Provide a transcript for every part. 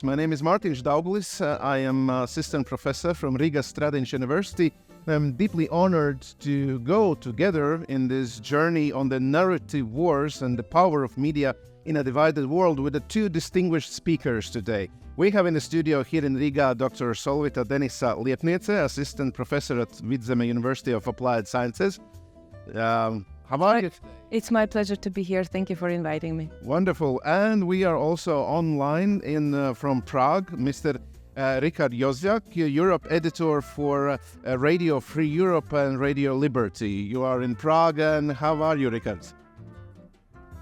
My name is Daugulis. I am assistant professor from Riga Stradiņš University. I'm deeply honored to go together in this journey on the narrative wars and the power of media in a divided world with the two distinguished speakers today. We have in the studio here in Riga Dr. Solvita Denisa-Liepniece, assistant professor at Vidzeme University of Applied Sciences. How are you today? It's my pleasure to be here. Thank you for inviting me. Wonderful. And we are also online from Prague, Mr. Rikard Jozwiak, Europe editor for Radio Free Europe and Radio Liberty. You are in Prague, and how are you, Rikard?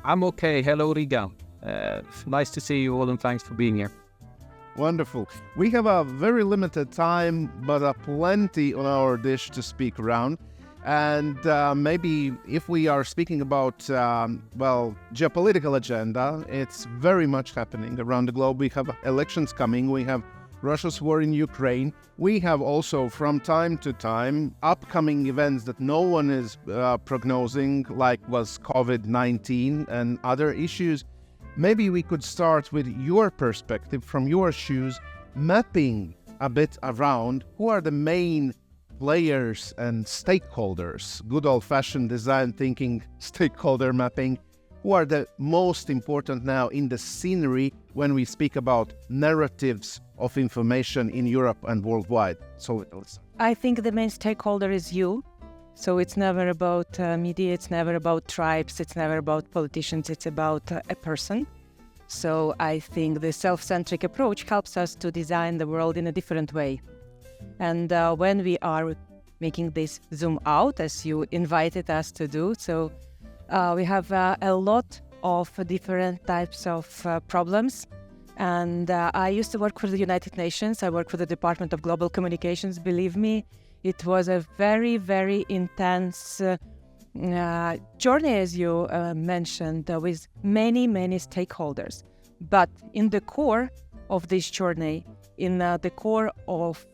I'm okay. Hello, Riga. Nice to see you all, and thanks for being here. Wonderful. We have a very limited time, but plenty on our dish to speak around. And maybe if we are speaking about, geopolitical agenda, it's very much happening around the globe. We have elections coming. We have Russia's war in Ukraine. We have also, from time to time, upcoming events that no one is prognosing, like was COVID-19 and other issues. Maybe we could start with your perspective, from your shoes, mapping a bit around who are the main players and stakeholders, good old-fashioned design thinking, stakeholder mapping, who are the most important now in the scenery when we speak about narratives of information in Europe and worldwide. So I think the main stakeholder is you. So it's never about media, it's never about tribes, it's never about politicians, it's about a person. So I think the self-centric approach helps us to design the world in a different way. And when we are making this zoom out, as you invited us to do, so we have a lot of different types of problems. And I used to work for the United Nations. I work for the Department of Global Communications. Believe me, it was a very, very intense journey, as you mentioned, with many, many stakeholders. But in the core of this journey, in the core of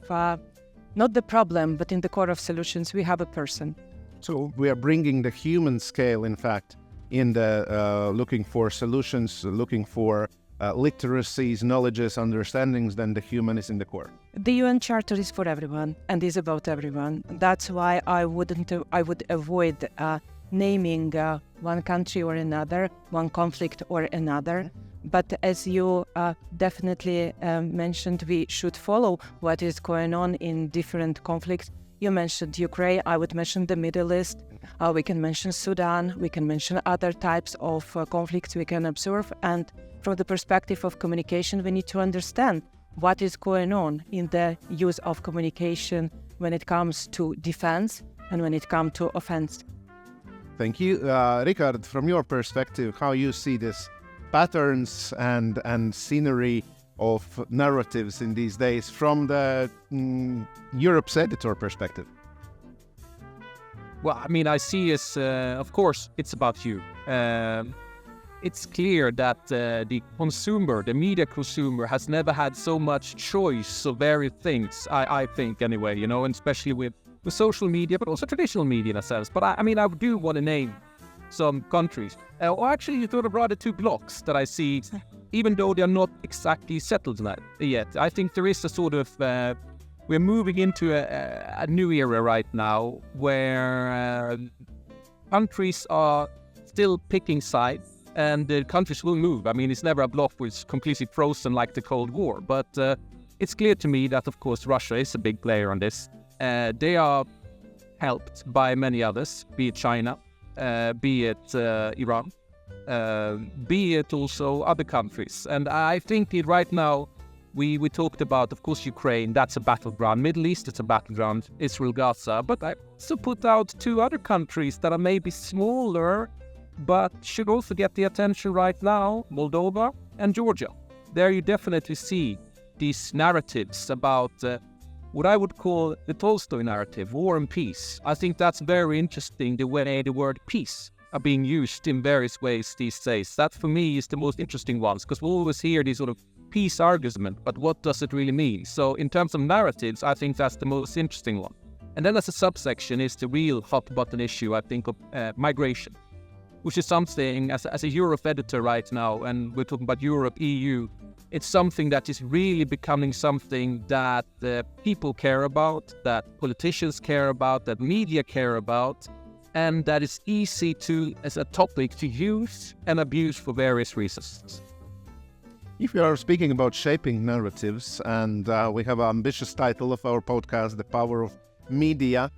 not the problem, but in the core of solutions, we have a person. So we are bringing the human scale, in fact, in the looking for solutions, looking for literacies, knowledges, understandings, then the human is in the core. The UN Charter is for everyone and is about everyone. That's why I would avoid naming one country or another, one conflict or another. But as you definitely mentioned, we should follow what is going on in different conflicts. You mentioned Ukraine, I would mention the Middle East, we can mention Sudan, we can mention other types of conflicts we can observe. And from the perspective of communication, we need to understand what is going on in the use of communication when it comes to defense and when it comes to offense. Thank you. Rikard, from your perspective, how you see this patterns and scenery of narratives in these days from the Europe's editor perspective? Well, I mean, I see as, of course, it's about you. It's clear that the consumer, the media consumer, has never had so much choice of various things, I think anyway, you know, and especially with social media, but also traditional media in a sense. But I do want to name some countries, or actually sort of rather two blocks that I see, even though they are not exactly settled yet. I think there is a sort of, we're moving into a new era right now where countries are still picking sides and the countries will move. I mean, it's never a block which is completely frozen like the Cold War, but it's clear to me that, of course, Russia is a big player on this. They are helped by many others, be it China, be it Iran, be it also other countries. And I think that right now, we talked about, of course, Ukraine, that's a battleground. Middle East, it's a battleground. Israel, Gaza. But I also put out two other countries that are maybe smaller, but should also get the attention right now, Moldova and Georgia. There you definitely see these narratives about what I would call the Tolstoy narrative, war and peace. I think that's very interesting, the way the word peace are being used in various ways these days. That, for me, is the most interesting ones, because we always hear these sort of peace argument, but what does it really mean? So in terms of narratives, I think that's the most interesting one. And then as a subsection is the real hot button issue, I think, of migration. which is something, as a Europe editor right now, and we're talking about Europe, EU, it's something that is really becoming something that people care about, that politicians care about, that media care about, and that is easy to, as a topic, to use and abuse for various reasons. If we are speaking about shaping narratives, and we have an ambitious title of our podcast, The Power of Media,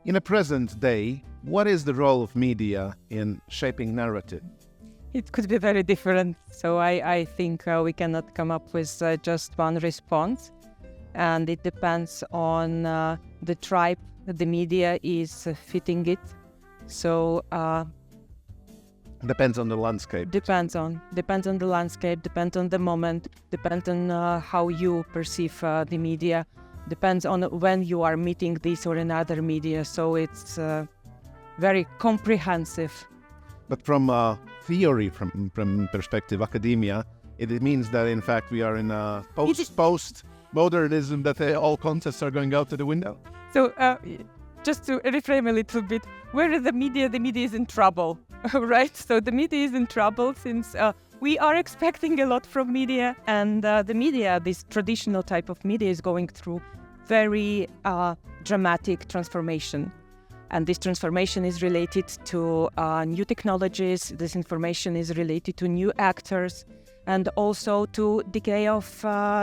in a present day, what is the role of media in shaping narrative? It could be very different. So I think we cannot come up with just one response. And it depends on the tribe the media is fitting it. So depends on the landscape. Depends on the landscape, depends on the moment, depends on how you perceive the media, depends on when you are meeting this or another media. So it's very comprehensive. But from theory, from perspective academia, it means that in fact we are in a post-modernism, that all concepts are going out to the window. So just to reframe a little bit, where is the media? The media is in trouble, right? So the media is in trouble since we are expecting a lot from media, and the media, this traditional type of media, is going through very dramatic transformation. And this transformation is related to new technologies. This information is related to new actors and also to decay of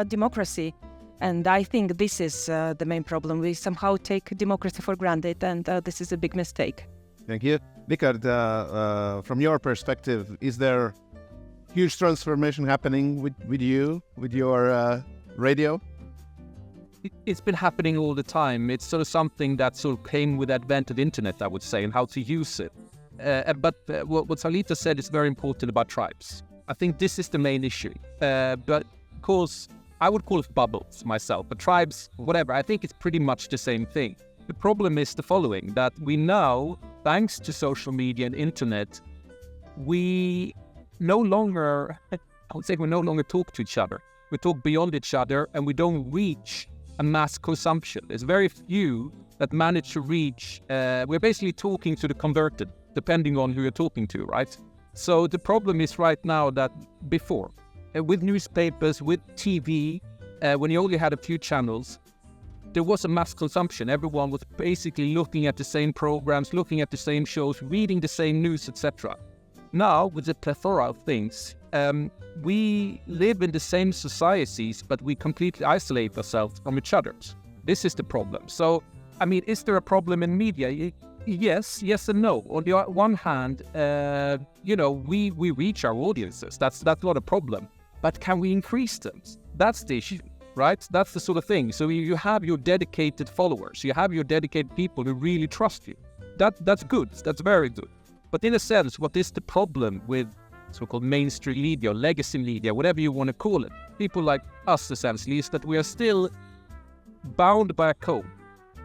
democracy. And I think this is the main problem. We somehow take democracy for granted, and this is a big mistake. Thank you. Rikard, from your perspective, is there huge transformation happening with you, with your radio? It's been happening all the time. It's sort of something that sort of came with the advent of the internet, I would say, and how to use it. But what Solvita said is very important about tribes. I think this is the main issue. But of course, I would call it bubbles myself, but tribes, whatever, I think it's pretty much the same thing. The problem is the following, that we now, thanks to social media and internet, we no longer talk to each other. We talk beyond each other, and we don't reach a mass consumption. There's very few that manage to reach, we're basically talking to the converted, depending on who you're talking to, right? So the problem is right now that before, with newspapers, with TV, when you only had a few channels, there was a mass consumption. Everyone was basically looking at the same programs, looking at the same shows, reading the same news, etc. Now, with the plethora of things, we live in the same societies, but we completely isolate ourselves from each other. This is the problem. So, I mean, is there a problem in media? Yes and no. On the one hand, we reach our audiences. That's not a problem. But can we increase them? That's the issue, right? That's the sort of thing. So you have your dedicated followers. You have your dedicated people who really trust you. That's good. That's very good. But in a sense, what is the problem with so-called mainstream media, or legacy media, whatever you want to call it? People like us, essentially, is that we are still bound by a code,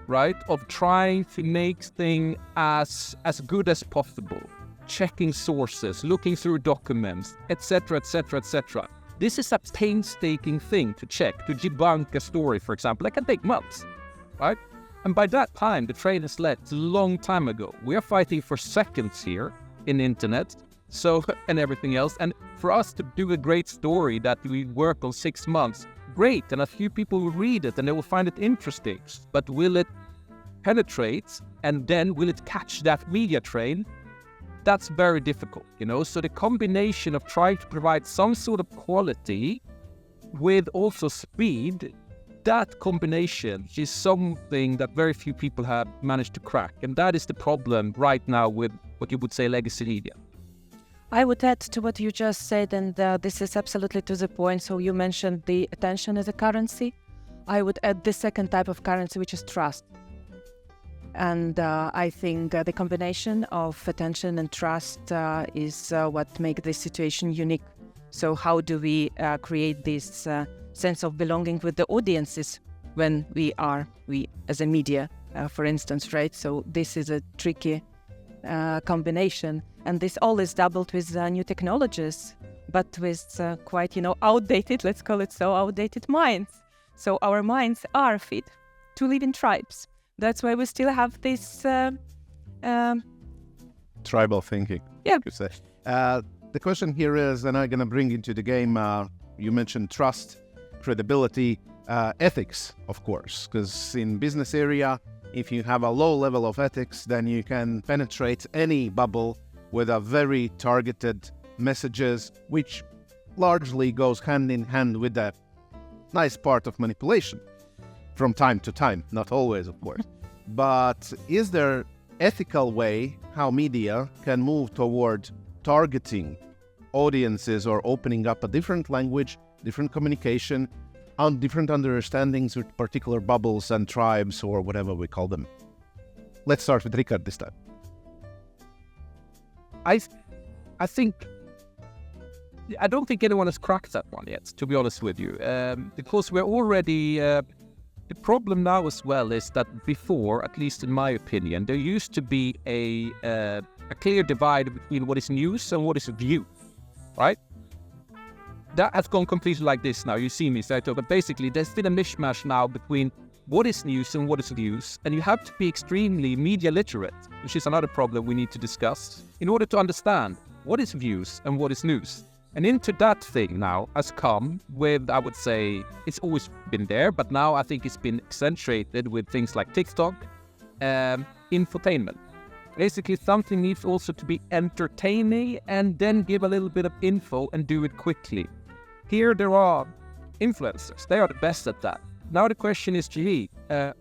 right? Of trying to make things as good as possible, checking sources, looking through documents, etc., etc., etc. This is a painstaking thing to check, to debunk a story, for example. That can take months, right? And by that time, the train has left a long time ago. We are fighting for seconds here in the internet, so, and everything else. And for us to do a great story that we work on 6 months, great, and a few people will read it and they will find it interesting. But will it penetrate, and then will it catch that media train? That's very difficult, So the combination of trying to provide some sort of quality with also speed, that combination is something that very few people have managed to crack. And that is the problem right now with what you would say legacy media. I would add to what you just said, and this is absolutely to the point. So you mentioned the attention as a currency. I would add the second type of currency, which is trust. And I think the combination of attention and trust is what makes this situation unique. So how do we create this sense of belonging with the audiences when we as a media, for instance, right? So this is a tricky combination. And this all is doubled with new technologies, but with quite, outdated, let's call it so, outdated minds. So our minds are fit to live in tribes. That's why we still have this tribal thinking. Yeah. You say. The question here is, and I'm going to bring into the game, you mentioned trust, credibility, ethics, of course, because in business area, if you have a low level of ethics, then you can penetrate any bubble with a very targeted messages, which largely goes hand in hand with that nice part of manipulation from time to time, not always, of course. But is there ethical way how media can move toward targeting audiences or opening up a different language, different communication, on different understandings with particular bubbles and tribes or whatever we call them? Let's start with Rikard this time. I think I don't think anyone has cracked that one yet, to be honest with you, because we're already. The problem now as well is that before, at least in my opinion, there used to be a clear divide between what is news and what is view, right? That has gone completely like this now. You see me, Saito, but basically there's been a mishmash now between what is news and what is views, and you have to be extremely media literate, which is another problem we need to discuss, in order to understand what is views and what is news. And into that thing now has come with, I would say, it's always been there, but now I think it's been accentuated with things like TikTok, infotainment. Basically, something needs also to be entertaining and then give a little bit of info and do it quickly. Here there are influencers. They are the best at that. Now the question is,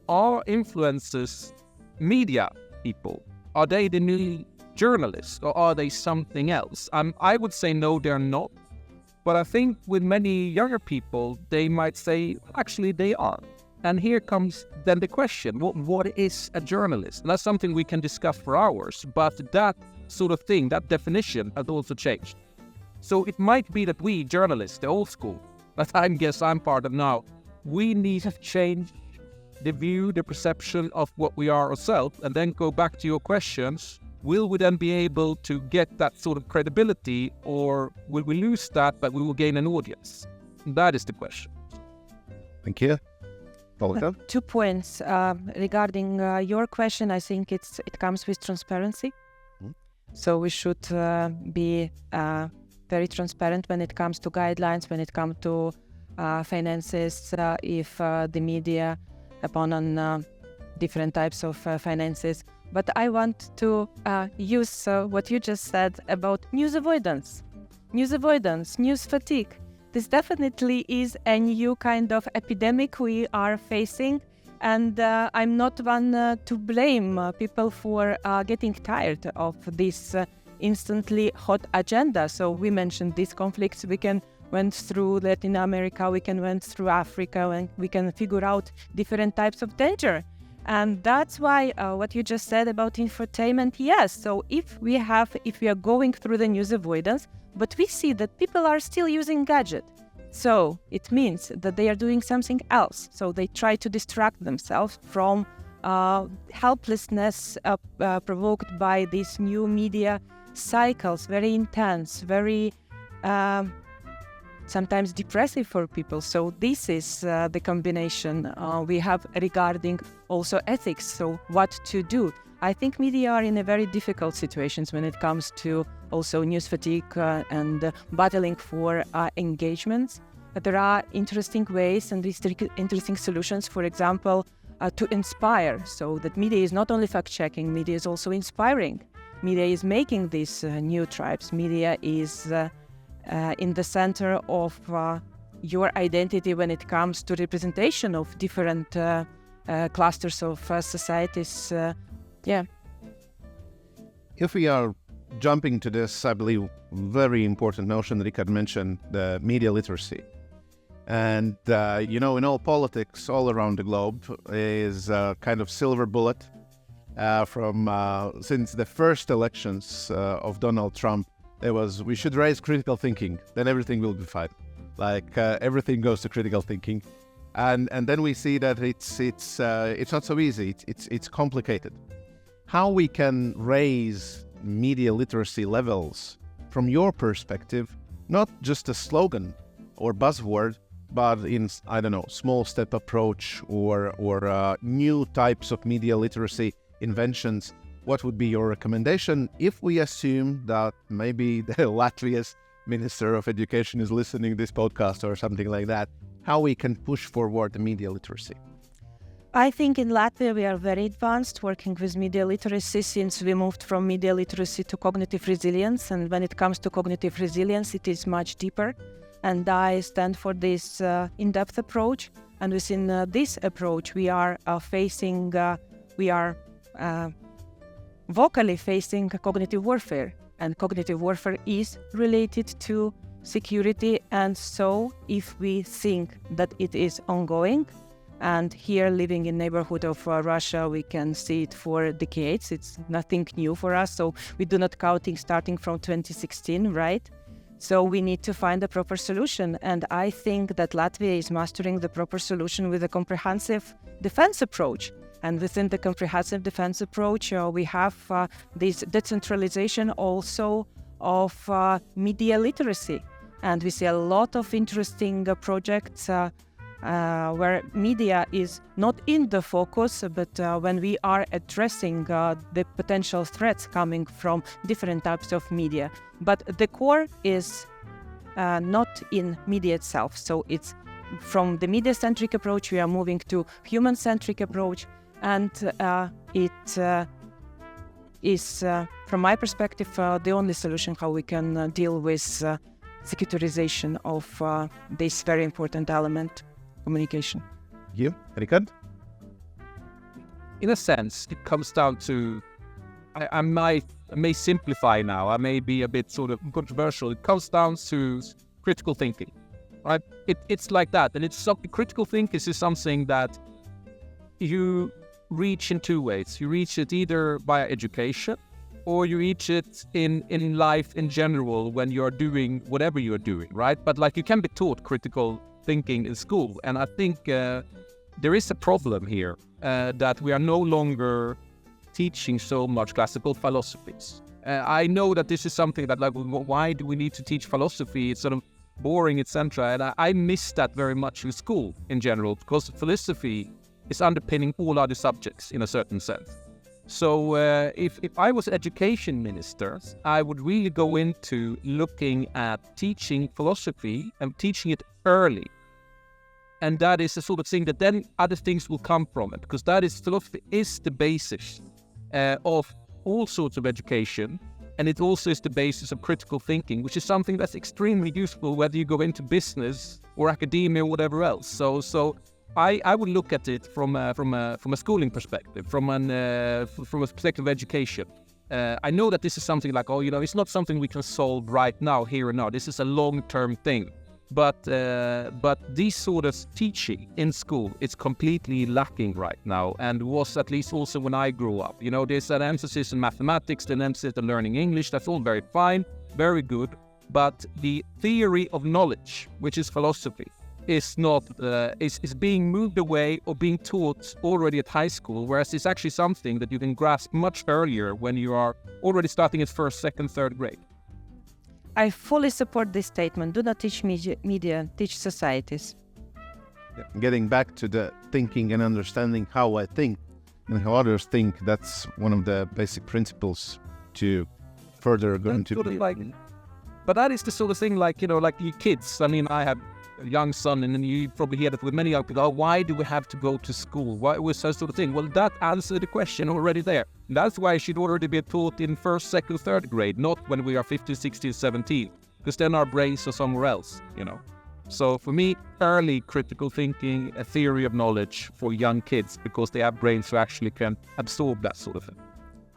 are influencers media people? Are they the new journalists, or are they something else? I would say no, they're not. But I think with many younger people, they might say, actually, they are. And here comes then the question, what is a journalist? And that's something we can discuss for hours, but that sort of thing, that definition has also changed. So it might be that we journalists, the old school, that I guess I'm part of now, we need to change the view, the perception of what we are ourselves, and then go back to your questions. Will we then be able to get that sort of credibility, or will we lose that, but we will gain an audience? That is the question. Thank you. 2 points regarding your question. I think it comes with transparency. So we should be very transparent when it comes to guidelines, when it comes to finances, if the media upon on different types of finances. But I want to use what you just said about news avoidance, news fatigue. This definitely is a new kind of epidemic we are facing, and I'm not one to blame people for getting tired of this instantly hot agenda. So we mentioned these conflicts. We went through Latin America, went through Africa, and we can figure out different types of danger. And that's why what you just said about infotainment, yes. So if we are going through the news avoidance, but we see that people are still using gadget, so it means that they are doing something else. So they try to distract themselves from helplessness provoked by these new media cycles, very intense, very sometimes depressive for people. So this is the combination we have regarding also ethics. So what to do? I think media are in a very difficult situations when it comes to also news fatigue and battling for engagements. But there are interesting ways and interesting solutions, for example, to inspire. So that media is not only fact-checking, media is also inspiring. Media is making these new tribes. Media is in the center of your identity when it comes to representation of different clusters of societies. If we are jumping to this, I believe, very important notion Rikard mentioned, the media literacy. And, in all politics all around the globe is a kind of silver bullet since the first elections of Donald Trump. We should raise critical thinking, then everything will be fine. Everything goes to critical thinking. And then we see that it's not so easy, it's complicated. How we can raise media literacy levels from your perspective, not just a slogan or buzzword, but in, small step approach or new types of media literacy inventions what would be your recommendation if we assume that maybe the Latvia's Minister of Education is listening to this podcast or something like that, how we can push forward the media literacy? I think in Latvia we are very advanced working with media literacy since we moved from media literacy to cognitive resilience. And when it comes to cognitive resilience, it is much deeper. And I stand for this in-depth approach. And within this approach, we are vocally facing cognitive warfare. And cognitive warfare is related to security. And so if we think that it is ongoing, and here living in neighborhood of Russia, we can see it for decades. It's nothing new for us. So we do not counting starting from 2016, right? So we need to find a proper solution. And I think that Latvia is mastering the proper solution with a comprehensive defense approach. And within the comprehensive defense approach, we have this decentralization also of media literacy. And we see a lot of interesting projects where media is not in the focus, but when we are addressing the potential threats coming from different types of media. But the core is not in media itself. So it's from the media-centric approach, we are moving to human-centric approach. And it is, from my perspective, the only solution how we can deal with securitization of this very important element. Communication. You, Rikard? In a sense, it comes down to, I may simplify now, I may be a bit sort of controversial. It comes down to critical thinking, right? It's like that. And critical thinking is something that you reach in two ways. You reach it either via education or you reach it in life in general when you're doing whatever you're doing, right? But like you can be taught critical thinking in school. And I think there is a problem here that we are no longer teaching so much classical philosophies. I know that this is something that like, why do we need to teach philosophy? It's sort of boring, etc. And I miss that very much in school in general, because philosophy is underpinning all other subjects in a certain sense. So if I was education minister, I would really go into looking at teaching philosophy and teaching it early. And that is the sort of thing that then other things will come from it, because philosophy is the basis of all sorts of education. And it also is the basis of critical thinking, which is something that's extremely useful whether you go into business or academia or whatever else. So I would look at it from a schooling perspective, from a perspective of education. I know that this is something like, it's not something we can solve right now, here and now. This is a long-term thing. But this sort of teaching in school is completely lacking right now, and was at least also when I grew up. There's an emphasis on mathematics, an emphasis on learning English. That's all very fine, very good. But the theory of knowledge, which is philosophy, is not is being moved away or being taught already at high school, whereas it's actually something that you can grasp much earlier when you are already starting at first, second, third grade. I fully support this statement. Do not teach media, teach societies. Getting back to the thinking and understanding how I think and how others think, that's one of the basic principles to further go into. But that is the sort of thing like you kids. I mean, I have a young son, and then you probably hear that with many young people. Why do we have to go to school? Why was that sort of thing? Well, that answered the question already there. And that's why it should already be taught in first, second, third grade, not when we are 15, 16, 17, because then our brains are somewhere else, So for me, early critical thinking, a theory of knowledge for young kids, because they have brains who actually can absorb that sort of thing.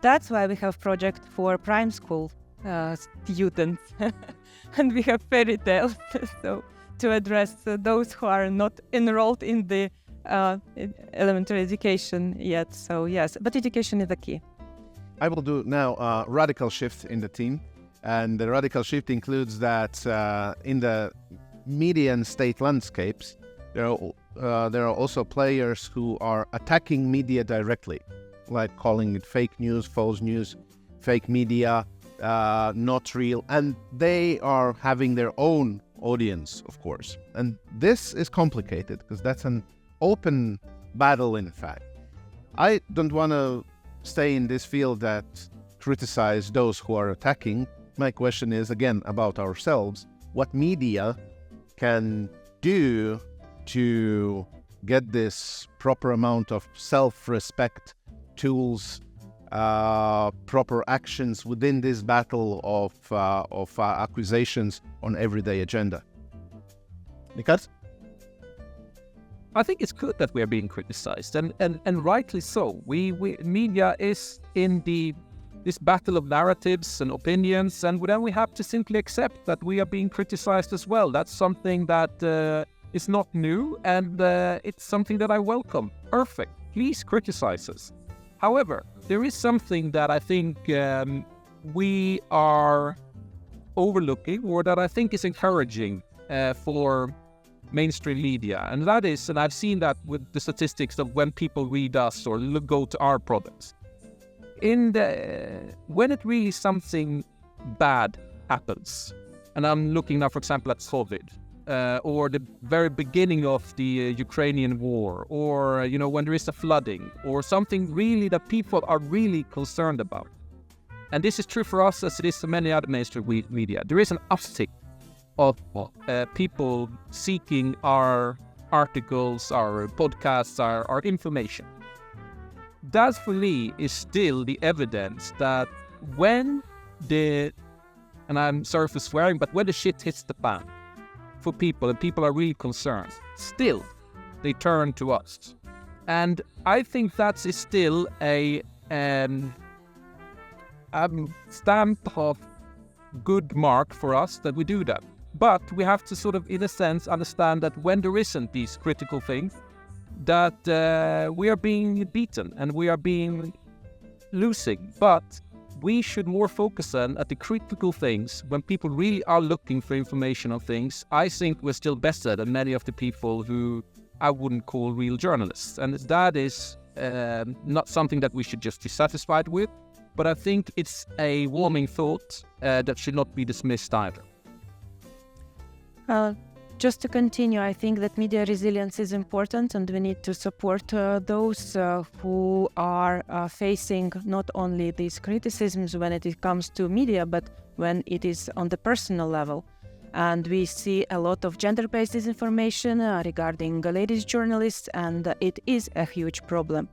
That's why we have project for prime school students, and we have fairy tales. So to address those who are not enrolled in the elementary education yet. So yes, but education is the key. I will do now a radical shift in the team. And the radical shift includes that in the media and state landscapes, there are also players who are attacking media directly, like calling it fake news, false news, fake media, not real. And they are having their own audience, of course. And this is complicated because that's an open battle, in fact. I don't want to stay in this field that criticize those who are attacking, my question is again about ourselves. What media can do to get this proper amount of self-respect, tools, proper actions within this battle of accusations on everyday agenda? Rikard? I think it's good that we are being criticized, and rightly so. We media is in this battle of narratives and opinions, and then we have to simply accept that we are being criticized as well. That's something that is not new, and it's something that I welcome. Perfect. Please criticize us. However, there is something that I think we are overlooking, or that I think is encouraging for mainstream media, and that is, and I've seen that with the statistics of when people read us or go to our products. When it really something bad happens, and I'm looking now, for example, at COVID, or the very beginning of the Ukrainian war, or when there is a flooding, or something really that people are really concerned about. And this is true for us as it is for many other mainstream media. There is an uptick of people seeking our articles, our podcasts, our information. That for me is still the evidence that when and I'm sorry for swearing, but when the shit hits the fan for people, and people are really concerned, still they turn to us. And I think that is still a stamp of good mark for us that we do that. But we have to sort of, in a sense, understand that when there isn't these critical things, that we are being beaten and we are being losing. But we should more focus on at the critical things when people really are looking for information on things. I think we're still better than many of the people who I wouldn't call real journalists. And that is not something that we should just be satisfied with. But I think it's a warming thought that should not be dismissed either. Just to continue, I think that media resilience is important, and we need to support those who are facing not only these criticisms when it comes to media, but when it is on the personal level. And we see a lot of gender-based disinformation regarding ladies journalists, and it is a huge problem.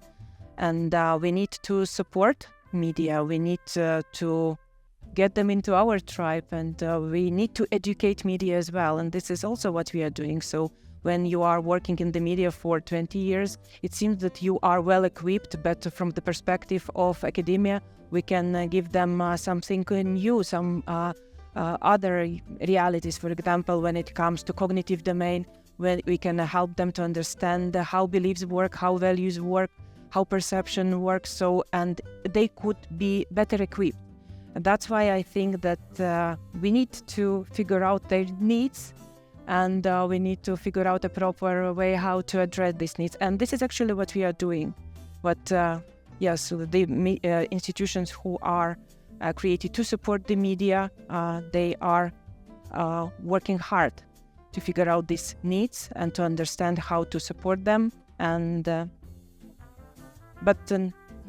And we need to support media. We need to get them into our tribe, and we need to educate media as well, and this is also what we are doing. So when you are working in the media for 20 years, it seems that you are well equipped, but from the perspective of academia, we can give them something new, some other realities. For example, when it comes to cognitive domain, when we can help them to understand how beliefs work, how values work, how perception works, so, and they could be better equipped. And that's why I think that we need to figure out their needs, and we need to figure out a proper way how to address these needs. And this is actually what we are doing. But yes, the institutions who are created to support the media, they are working hard to figure out these needs and to understand how to support them. And but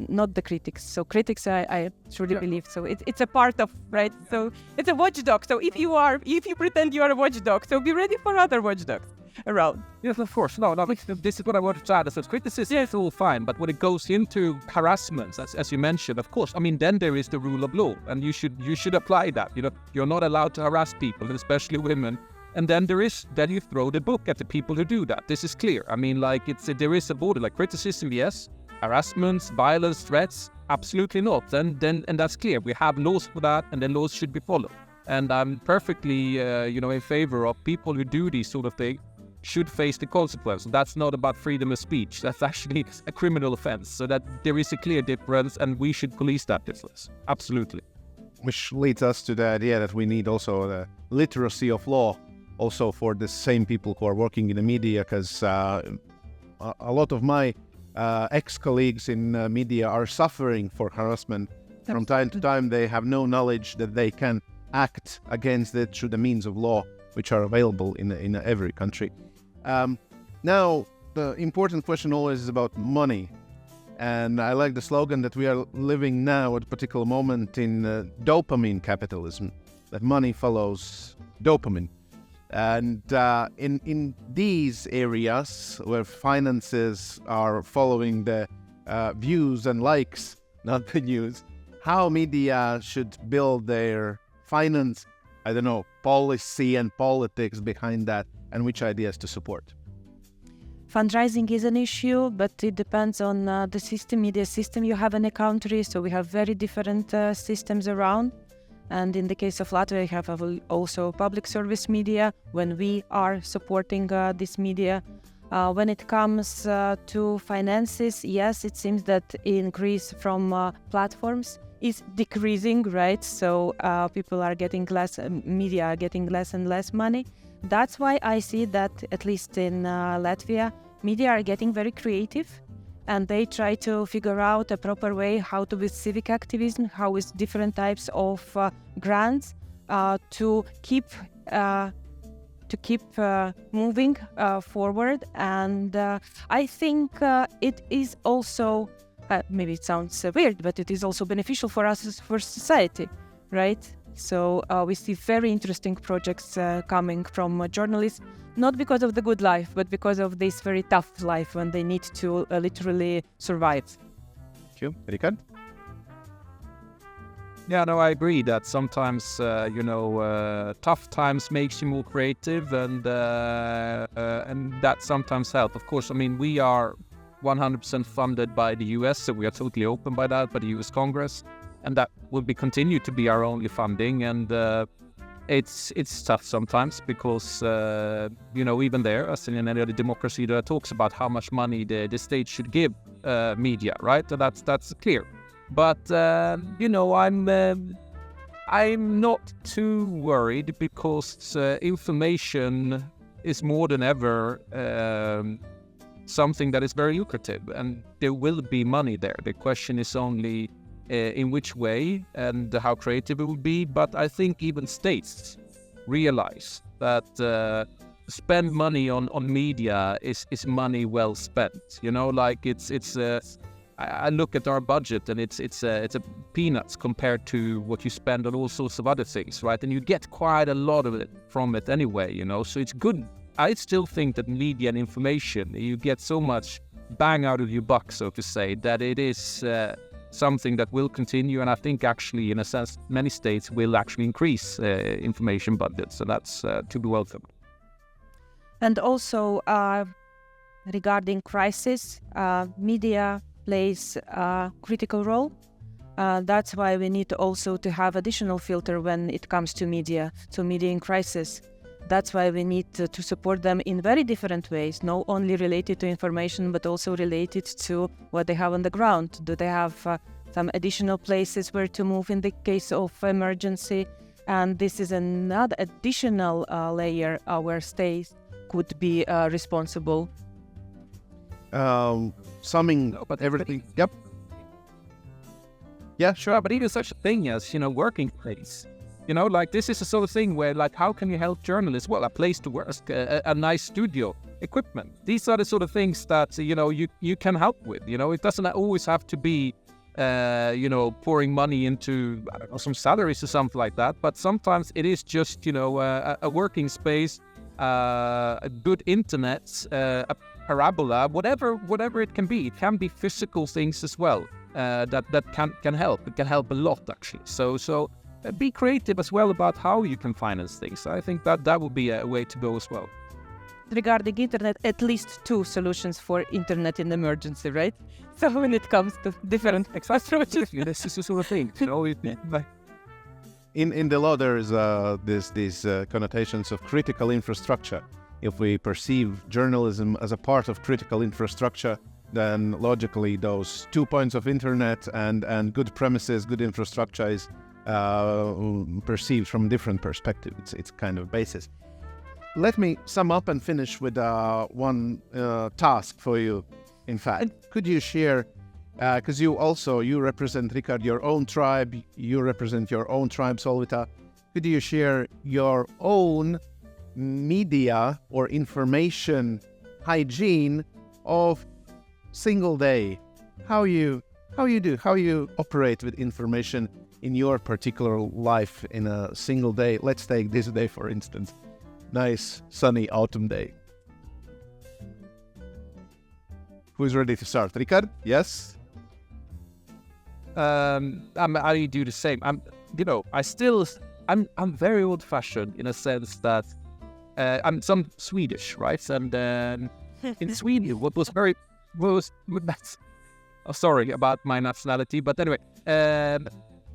not the critics. So critics, I truly believe. So it's a part of, right? So it's a watchdog. So if you pretend you are a watchdog, so be ready for other watchdogs around. Yes, of course. No, this is what I want to add. So criticism is all fine, but when it goes into harassment, as you mentioned, of course, I mean, then there is the rule of law, and you should apply that. You're not allowed to harass people, and especially women. And then then you throw the book at the people who do that. This is clear. I mean, like there is a border. Like criticism, yes. Harassments, violence, threats, absolutely not. And that's clear. We have laws for that, and then laws should be followed. And I'm perfectly, in favor of people who do these sort of things should face the consequence. That's not about freedom of speech. That's actually a criminal offense. So that there is a clear difference, and we should police that difference. Absolutely. Which leads us to the idea that we need also the literacy of law, also for the same people who are working in the media, because a lot of my ex-colleagues in media are suffering for harassment. From time to time, they have no knowledge that they can act against it through the means of law, which are available in every country. Now, the important question always is about money. And I like the slogan that we are living now at a particular moment in dopamine capitalism, that money follows dopamine. And in these areas where finances are following the views and likes, not the news, how media should build their finance, policy and politics behind that, and which ideas to support. Fundraising is an issue, but it depends on the media system you have in a country. So we have very different systems around. And in the case of Latvia, we have also public service media when we are supporting this media. When it comes to finances, yes, it seems that increase from platforms is decreasing, right? So people are getting less, media are getting less and less money. That's why I see that, at least in Latvia, media are getting very creative, and they try to figure out a proper way how to, with civic activism, how with different types of grants, to keep moving forward. And I think it is also, maybe it sounds weird, but it is also beneficial for us, for society, right? So we see very interesting projects coming from journalists, not because of the good life, but because of this very tough life when they need to literally survive. Thank you. Rikard? Yeah, no, I agree that sometimes, tough times makes you more creative, and that sometimes helps. Of course, we are 100% funded by the US, so we are totally open by that, by the US Congress, and that will continue to be our only funding. And it's tough sometimes because, even there, as in any other democracy, that talks about how much money the state should give media, right? So that's clear. But, I'm not too worried because information is more than ever something that is very lucrative, and there will be money there. The question is only in which way and how creative it will be. But I think even states realize that spend money on media is money well spent. I look at our budget, and it's a peanuts compared to what you spend on all sorts of other things, right? And you get quite a lot of it from it anyway, so it's good. I still think that media and information, you get so much bang out of your buck, so to say, that it is something that will continue. And I think actually, in a sense, many states will actually increase information budgets, so that's to be welcomed. And also, regarding crisis, media plays a critical role. That's why we need also to have additional filter when it comes to media, so media in crisis. That's why we need to support them in very different ways, not only related to information, but also related to what they have on the ground. Do they have some additional places where to move in the case of emergency? And this is another additional layer where states could be responsible. Summing everything. Yep. Yeah, sure. But even such a thing as, working place. This is the sort of thing where, how can you help journalists? Well, a place to work, a nice studio, equipment. These are the sort of things that, you can help with. It doesn't always have to be, pouring money into, some salaries or something like that. But sometimes it is just, a working space, a good internet, a parabola, whatever it can be. It can be physical things as well that can help. It can help a lot, actually. So be creative as well about how you can finance things. I think that would be a way to go as well. Regarding internet, at least 2 solutions for internet in emergency, right? So when it comes to different approaches. This is the sort of thing. In the law, there is these connotations of critical infrastructure. If we perceive journalism as a part of critical infrastructure, then logically those 2 points of internet and good premises, good infrastructure is perceived from different perspectives. It's kind of basis. Let me sum up and finish with one task for you. In fact, could you share, because you represent, Rikard, your own tribe, you represent your own tribe, Solvita. Could you share your own media or information hygiene of single day how you operate with information in your particular life in a single day. Let's take this day, for instance. Nice, sunny autumn day. Who's ready to start? Rikard? Yes? I do the same. I'm very old-fashioned in a sense that I'm some Swedish, right? And in Sweden, sorry about my nationality, but anyway,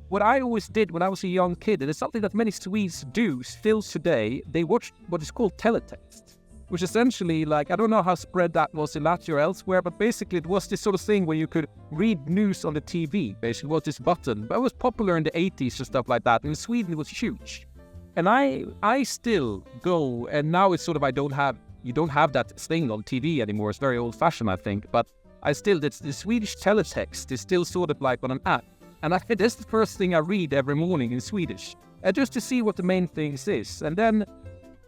what I always did when I was a young kid, and it's something that many Swedes do still today, they watch what is called teletext, which essentially, like, I don't know how spread that was in Latvia or elsewhere, but basically it was this sort of thing where you could read news on the TV. Basically, it was this button, but it was popular in the 80s and stuff like that. In Sweden, it was huge. And I still go, and now it's sort of, you don't have that thing on TV anymore. It's very old-fashioned, I think, but the Swedish teletext is still sort of like on an app. And that's the first thing I read every morning in Swedish, just to see what the main things is. And then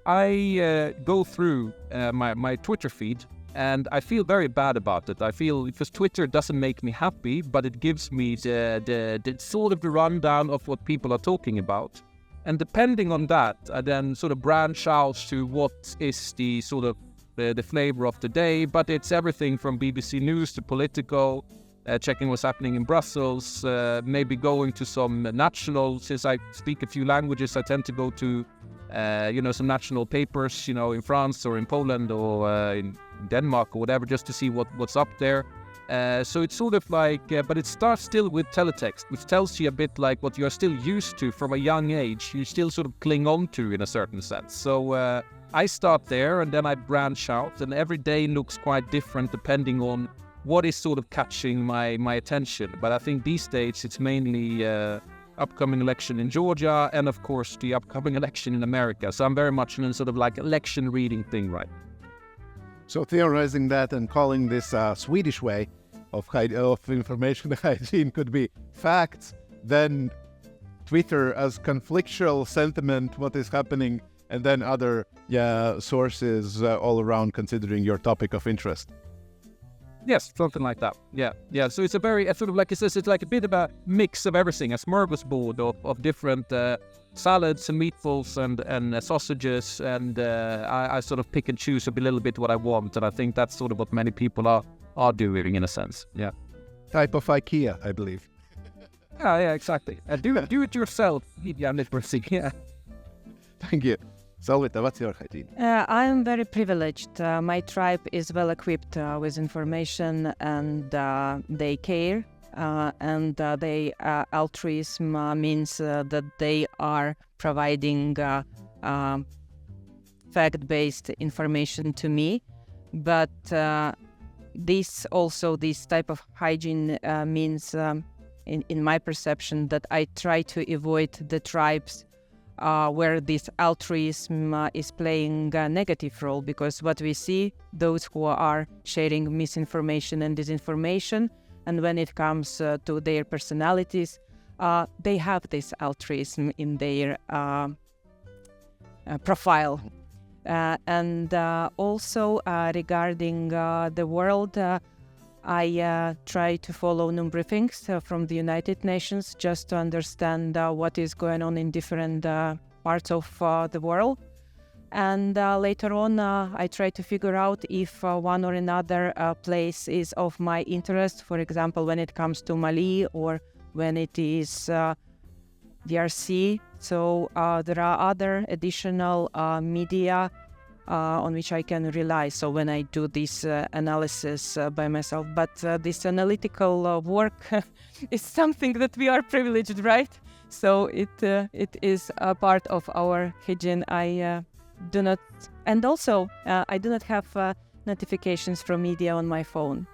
I go through my Twitter feed, and I feel very bad about it. I feel because Twitter doesn't make me happy, but it gives me the sort of the rundown of what people are talking about. And depending on that, I then sort of branch out to what is the sort of the flavor of the day. But it's everything from BBC News to Politico, checking what's happening in Brussels, maybe going to some national, since I speak a few languages, I tend to go to, some national papers, in France or in Poland or in Denmark or whatever, just to see what's up there. So it's sort of like, but it starts still with teletext, which tells you a bit like what you're still used to from a young age, you still sort of cling on to in a certain sense. So I start there and then I branch out, and every day looks quite different depending on what is sort of catching my attention. But I think these days it's mainly upcoming election in Georgia and of course the upcoming election in America. So I'm very much in a sort of like election reading thing, right? So theorizing that and calling this Swedish way of information hygiene could be facts, then Twitter as conflictual sentiment, what is happening, and then other sources all around considering your topic of interest. Yes, something like that. Yeah. So it's sort of like it says, it's like a bit of a mix of everything, a smorgasbord of different salads and meatballs and sausages, and I sort of pick and choose a little bit what I want, and I think that's sort of what many people are doing in a sense. Yeah. Type of IKEA, I believe. Yeah, exactly. Do it yourself. Yeah. Thank you. Solvita, what's your hygiene? I'm very privileged. My tribe is well equipped with information, and they care. And they altruism means that they are providing fact-based information to me. But this type of hygiene means, in my perception, that I try to avoid the tribes where this altruism is playing a negative role, because what we see, those who are sharing misinformation and disinformation, and when it comes to their personalities, they have this altruism in their profile. And also regarding the world, I try to follow new briefings from the United Nations just to understand what is going on in different parts of the world. And later on, I try to figure out if one or another place is of my interest. For example, when it comes to Mali or when it is DRC. So there are other additional media on which I can rely. So when I do this analysis by myself, but this analytical work is something that we are privileged, right? So it is a part of our hygiene. I do not, and also I do not have notifications from media on my phone.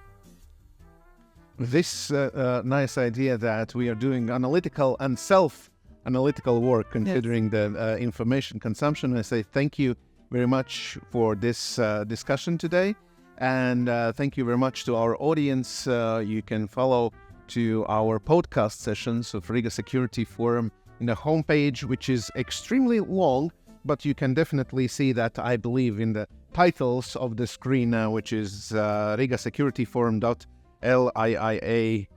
This nice idea that we are doing analytical and self-analytical work considering the information consumption. I say thank you very much for this discussion today, and thank you very much to our audience. You can follow to our podcast sessions of Riga Security Forum in the homepage, which is extremely long, but you can definitely see that, I believe, in the titles of the screen, which is rigasecurityforum.lt. LIIA.LV.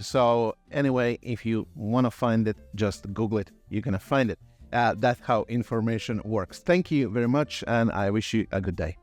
So anyway, if you want to find it, just Google it. You're going to find it. That's how information works. Thank you very much, and I wish you a good day.